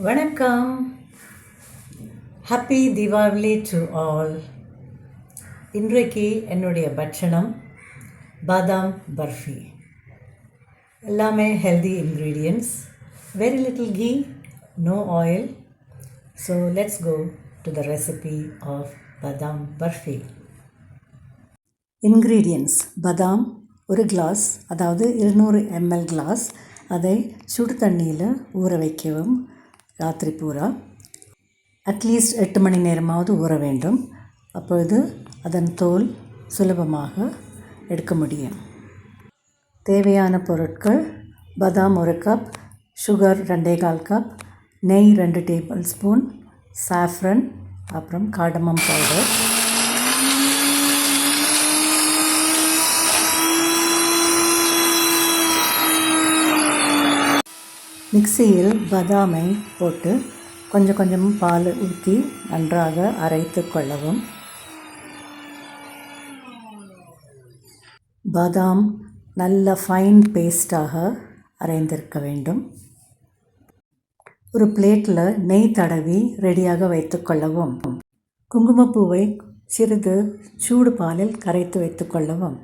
வணக்கம். Happy Deepavali to all. இன்றைக்கு என்னுடைய பட்சணம் பாதாம் பர்ஃபி. எல்லாமே healthy ingredients, very little ghee, no oil. So let's go to the recipe of badam burfi. Ingredients: பாதாம் ஒரு கிளாஸ், அதாவது 200 ml கிளாஸ். அதை சுடு தண்ணியில் ஊற வைக்கவும் ராத்திரி பூரா. அட்லீஸ்ட் 8 மணி நேரமாவது ஊற வேண்டும். அப்பொழுது அதன் தோல் சுலபமாக எடுக்க முடியும். தேவையான பொருட்கள்: பாதாம் 1 கப், சுகர் 2.25 கப், நெய் 2 டேபிள் ஸ்பூன், சாஃப்ரன், அப்புறம் கார்டமம் பவுடர். மிக்சியில் பாதாமை போட்டு கொஞ்சம் கொஞ்சம் பால் ஊற்றி நன்றாக அரைத்து கொள்ளவும். பாதாம் நல்ல ஃபைன் பேஸ்டாக அரைந்திருக்க வேண்டும். ஒரு பிளேட்டில் நெய் தடவி ரெடியாக வைத்து கொள்ளவும். குங்குமப்பூவை சிறிது சூடு பாலில் கரைத்து வைத்து கொள்ளவும்.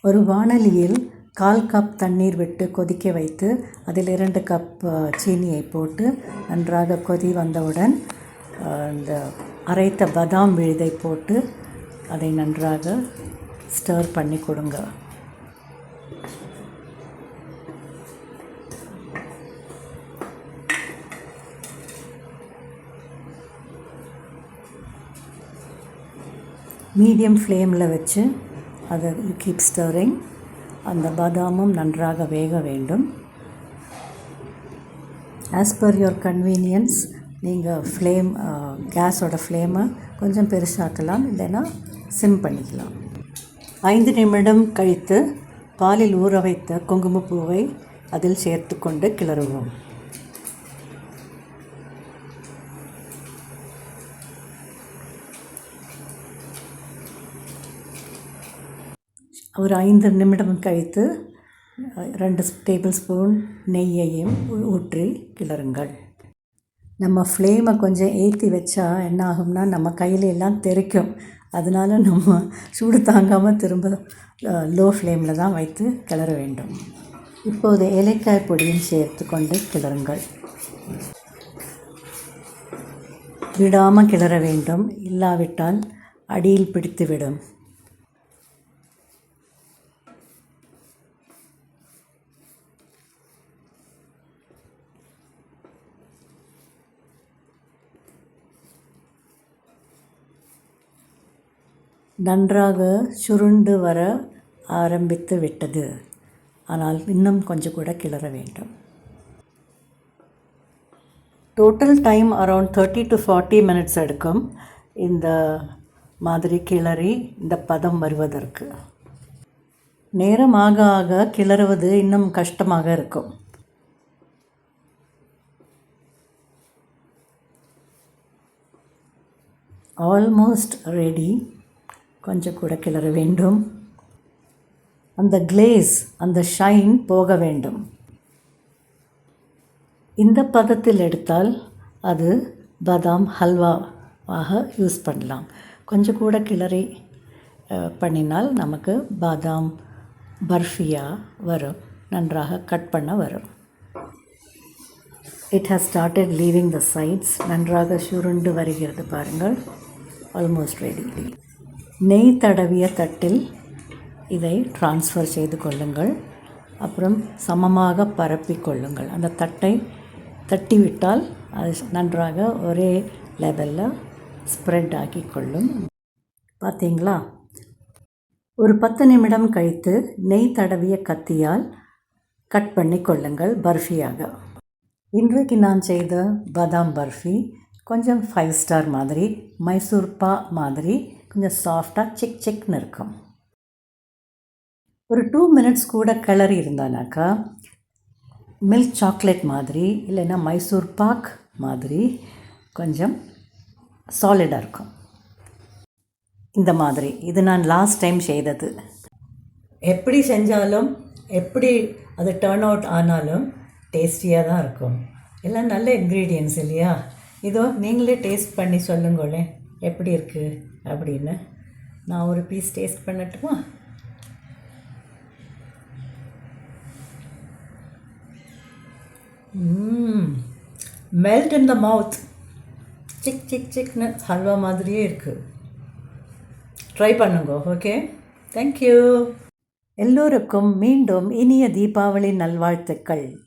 ஒரு வாணலியில் 1/4 கப் தண்ணீர் விட்டு கொதிக்க வைத்து அதில் 2 கப் சீனியை போட்டு நன்றாக கொதி வந்தவுடன் இந்த அரைத்த பாதாம் விழுதை போட்டு அதை நன்றாக ஸ்டர் பண்ணி கொடுங்க. மீடியம் ஃப்ளேமில் வச்சு அதை கீப் ஸ்டரிங். அந்த பாதாமும் நன்றாக வேக வேண்டும். ஆஸ் பர் யுவர் கன்வீனியன்ஸ் நீங்கள் கேஸோட ஃப்ளேமை கொஞ்சம் பெருசாக்கலாம், இல்லைன்னா சிம் பண்ணிக்கலாம். 5 நிமிடம் கழித்து பாலில் ஊற வைத்த குங்குமப்பூவை அதில் சேர்த்து கொண்டு கிளறுவோம். ஒரு 5 நிமிடம் கழித்து 2 டேபிள் ஸ்பூன் நெய்யையும் ஊற்றி கிளறுங்கள். நம்ம ஃப்ளேமை கொஞ்சம் ஏற்றி வச்சா என்ன ஆகும்னா, நம்ம கையில் எல்லாம் தெறிக்கும். அதனால் நம்ம சூடு தாங்காமல் திரும்ப லோ ஃப்ளேமில் தான் வைத்து கிளற வேண்டும். இப்போது ஏலக்காய் பொடியும் சேர்த்து கொண்டு கிளறுங்கள். விடாமல் கிளற வேண்டும், இல்லாவிட்டால் அடியில் பிடித்துவிடும். நன்றாக சுருண்டு வர ஆரம்பித்து விட்டது, ஆனால் இன்னும் கொஞ்சம் கூட கிளற வேண்டும். Total time around 30 to 40 minutes எடுக்கும் இந்த மாதிரி கிளறி இந்த பதம் வருவதற்கு. நேரம் ஆக ஆக கிளறுவது இன்னும் கஷ்டமாக இருக்கும். Almost ready. கொஞ்சம் கூட கிளற வேண்டும். அந்த கிளேஸ், அந்த ஷைன் போக வேண்டும். இந்த பதத்தில் எடுத்தால் அது பாதாம் ஹல்வாவாக யூஸ் பண்ணலாம். கொஞ்சம் கூட கிளறி பண்ணினால் நமக்கு பாதாம் பர்ஃபியாக வரும், நன்றாக கட் பண்ண வரும். It has started leaving the sides. நன்றாக சுருண்டு வருகிறது பாருங்கள். Almost ready. நெய் தடவிய தட்டில் இதை ட்ரான்ஸ்ஃபர் செய்து கொள்ளுங்கள். அப்புறம் சமமாக பரப்பி கொள்ளுங்கள். அந்த தட்டை தட்டிவிட்டால் அது நன்றாக ஒரே லெவலில் ஸ்ப்ரெட் ஆக்கி கொள்ளும். பார்த்தீங்களா? ஒரு 10 நிமிடம் கழித்து நெய் தடவிய கத்தியால் கட் பண்ணி கொள்ளுங்கள் பர்ஃபியாக. இன்றைக்கு நான் செய்த பாதாம் பர்ஃபி கொஞ்சம் 5 ஸ்டார் மாதிரி, மைசூர் பா மாதிரி கொஞ்சம் சாஃப்டாக சிக்னு இருக்கும். ஒரு 2 minutes கூட கிளறி இருந்தானாக்கா மில்க் சாக்லேட் மாதிரி, இல்லைன்னா மைசூர் பாக் மாதிரி கொஞ்சம் சாலிடாக இருக்கும். இந்த மாதிரி இது நான் லாஸ்ட் டைம் செய்தது. எப்படி செஞ்சாலும் எப்படி அது டர்ன் அவுட் ஆனாலும் டேஸ்டியாக தான் இருக்கும். எல்லாம் நல்ல இன்க்ரீடியன்ஸ் இல்லையா? இதோ நீங்களே டேஸ்ட் பண்ணி சொல்லுங்களேன் எப்படி இருக்குது அப்படின்னு. நான் ஒரு பீஸ் டேஸ்ட் பண்ணட்டுமா? மெல்ட் இன் த மவுத். சிக் சிக் சிக்னு ஹல்வா மாதிரியே இருக்குது. ட்ரை பண்ணுங்க. Okay, thank you. எல்லோருக்கும் மீண்டும் இனிய தீபாவளி நல்வாழ்த்துக்கள்.